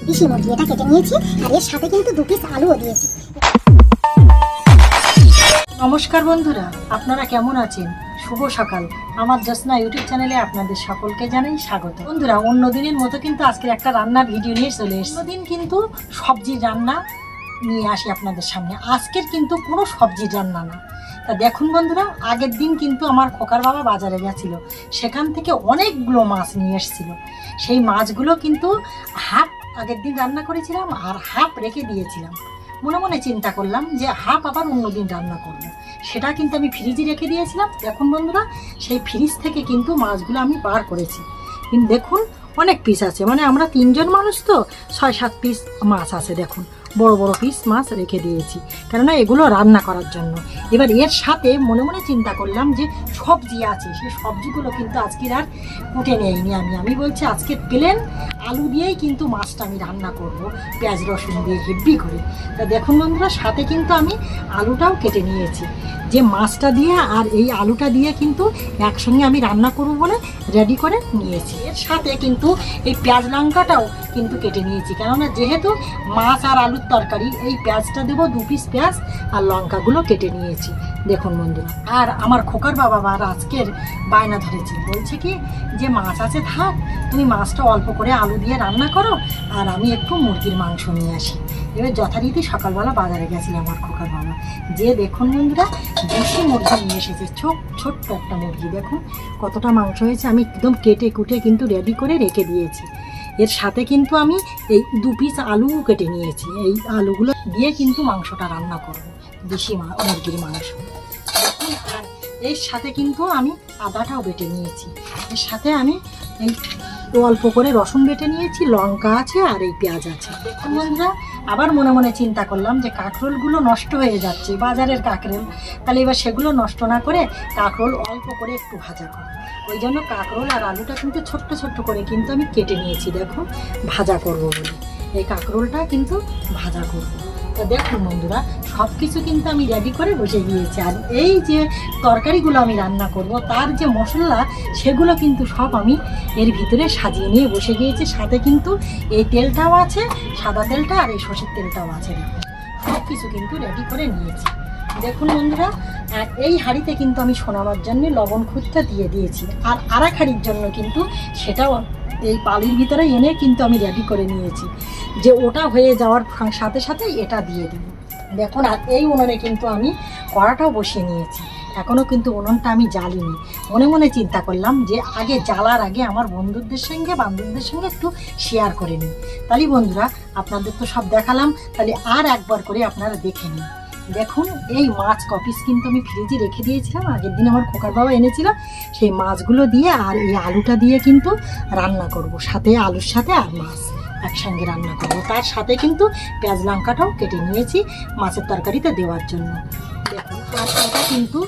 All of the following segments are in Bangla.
দেশি মুরগি, এটা কেটে নিয়েছি আর এর সাথে কিন্তু 2 পিস আলুও দিয়েছি। নমস্কার বন্ধুরা, আপনারা কেমন আছেন? শুভ সকাল। আমার জ্যোৎস্না ইউটিউব চ্যানেলে আপনাদের সকলকে জানাই স্বাগত। বন্ধুরা, অন্য দিনের মতো কিন্তু আজকে একটা রান্নার ভিডিও নিয়ে চলে এসেছি। অন্যদিন কিন্তু সবজির রান্না নিয়ে আসি আপনাদের সামনে, আজকের কিন্তু কোনো সবজির রান্না না। তা দেখুন বন্ধুরা, আগের দিন কিন্তু আমার খোকার বাবা বাজারে গেছিল, সেখান থেকে অনেকগুলো মাছ নিয়ে এসেছিল। সেই মাছগুলো কিন্তু হাফ আগের দিন রান্না করেছিলাম আর হাফ রেখে দিয়েছিলাম। মনে মনে চিন্তা করলাম যে হাফ আবার অন্যদিন রান্না করব। সেটা কিন্তু আমি ফ্রিজে রেখে দিয়েছিলাম। দেখুন বন্ধুরা, সেই ফ্রিজ থেকে কিন্তু মাছগুলো আমি বার করেছি। কিন্তু দেখুন অনেক পিস আছে, মানে আমরা 3 জন মানুষ তো 6-7 পিস মাছ আছে। দেখুন বড় বড় পিস মাছ রেখে দিয়েছি, কেননা এগুলো রান্না করার জন্য। এবার এর সাথে মনে মনে চিন্তা করলাম যে সবজি আছে, সেই সবজিগুলো কিন্তু আজকের আর কুটে নেইনি আমি বলছি আজকে প্লেন আলু দিয়েই কিন্তু মাছটা আমি রান্না করব, পেঁয়াজ রসুন দিয়ে হেভি করে। তা দেখুন বন্ধুরা, সাথে কিন্তু আমি আলুটাও কেটে নিয়েছি, যে মাছটা দিয়ে আর এই আলুটা দিয়ে কিন্তু একসঙ্গে আমি রান্না করব বলে রেডি করে নিয়েছি। এর সাথে কিন্তু এই পেঁয়াজ লঙ্কাটাও কিন্তু কেটে নিয়েছি, কেননা যেহেতু মাছ আর আলুর তরকারি, এই পেঁয়াজটা দেবো 2 পিস পেঁয়াজ আর লঙ্কাগুলো কেটে নিয়েছি। দেখুন বন্ধুরা, আর আমার খোকার বাবা আর আজকের বায়না ধরেছে, বলছে কি যে মাছ আছে থাক, তুমি মাছটা অল্প করে আলু দিয়ে রান্না করো আর আমি একটু মুরগির মাংস নিয়ে আসি। এবার যথারীতি সকালবেলা বাজারে গেছিলাম আমার খোকার বাবা, যে দেখুন বন্ধুরা দেশি মুরগি নিয়ে এসেছে, ছোট্ট একটা মুরগি। দেখুন কতটা মাংস হয়েছে, আমি একদম কেটে কুটে কিন্তু রেডি করে রেখে দিয়েছি। এর সাথে কিন্তু আমি এই 2 পিস আলু কেটে নিয়েছি, এই আলুগুলো দিয়ে কিন্তু মাংসটা রান্না করব, দেশি মুরগির মাংস। দেখুন, আর এর সাথে কিন্তু আমি আদাটাও বেটে নিয়েছি। এর সাথে আমি এই অল্প করে রসুন বেটে নিয়েছি, লঙ্কা আছে আর এই পেঁয়াজ আছে। দেখুন বন্ধুরা, আবার মনে মনে চিন্তা করলাম যে কাঁকরোলগুলো নষ্ট হয়ে যাচ্ছে, বাজারের কাঁকরোল, তাহলে এবার সেগুলো নষ্ট না করে কাঁকরোল অল্প করে একটু ভাজা করব। ওই জন্য কাঁকরোল আর আলুটা কিন্তু ছোট্ট ছোট্ট করে কিন্তু আমি কেটে নিয়েছি, দেখুন ভাজা করব বলে। এই কাঁকরোলটা কিন্তু ভাজা করব। তো দেখুন বন্ধুরা, সব কিছু কিন্তু আমি রেডি করে বসে গিয়েছি। আর এই যে তরকারিগুলো আমি রান্না করব, তার যে মশলা, সেগুলো কিন্তু সব আমি এর ভিতরে সাজিয়ে নিয়ে বসে গিয়েছি। সাথে কিন্তু এই তেলটাও আছে, সাদা তেলটা, আর এই সর্ষের তেলটাও আছে। দেখুন সব কিছু কিন্তু রেডি করে নিয়েছি। দেখুন বন্ধুরা, আর এই হাঁড়িতে কিন্তু আমি শোনাবার জন্য লবণ খুঁতটা দিয়ে দিয়েছি, আর আরেক হাঁড়ির জন্য কিন্তু সেটাও এই পালির ভিতরে এনে কিন্তু আমি রেডি করে নিয়েছি, যে ওটা হয়ে যাওয়ার সাথে সাথে এটা দিয়ে দেব। দেখুন, আর এই উনুনে কিন্তু আমি কড়াটাও বসিয়ে নিয়েছি, এখনও কিন্তু উনুনটা আমি জ্বালিনি। মনে মনে চিন্তা করলাম যে আগে জ্বালার আগে আমার বন্ধুদের সঙ্গে বান্ধবীদের সঙ্গে একটু শেয়ার করে নিই। তাহলে বন্ধুরা, আপনাদের তো সব দেখালাম, তাহলে আর একবার করে আপনারা দেখে নিন। দেখুন, এই মাছ কপিস কিন্তু আমি ফ্রিজে রেখে দিয়েছিলাম, আগের দিন আমার খোকার বাবা এনেছিল। সেই মাছগুলো দিয়ে আর এই আলুটা দিয়ে কিন্তু রান্না করব, সাথে আলুর সাথে আর মাছ একসঙ্গে রান্না করব। তার সাথে কিন্তু পেঁয়াজ লঙ্কাটাও কেটে নিয়েছি মাছের তরকারিতে দেওয়ার জন্য। দেখুন, আর এটা কিন্তু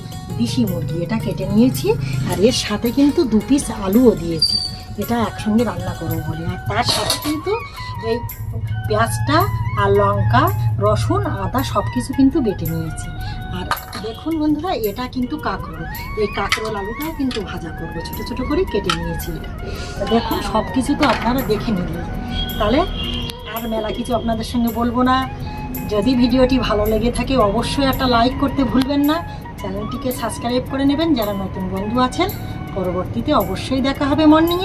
দেশি মুরগি, এটা কেটে নিয়েছি, আর এর সাথে কিন্তু 2 পিস আলুও দিয়েছি, এটা একসঙ্গে রান্না করবো বলে। আর তার সাথে কিন্তু এই পেঁয়াজটা আর লঙ্কা, রসুন, আদা সব কিছু কিন্তু বেটে নিয়েছি। আর দেখুন বন্ধুরা, এটা কিন্তু কাঁকরোল, এই কাঁকরোল আলুটাও কিন্তু ভাজা করবো, ছোটো ছোটো করে কেটে নিয়েছি এটা। দেখুন সব কিছু তো আপনারা দেখে নিলেন, তাহলে আর মেলা কিছু আপনাদের সঙ্গে বলবো না। যদি ভিডিওটি ভালো লেগে থাকে অবশ্যই একটা লাইক করতে ভুলবেন না, চ্যানেলটিকে সাবস্ক্রাইব করে নেবেন যারা নতুন বন্ধু আছেন। পরবর্তীতে অবশ্যই দেখা হবে মর্নিংয়ে।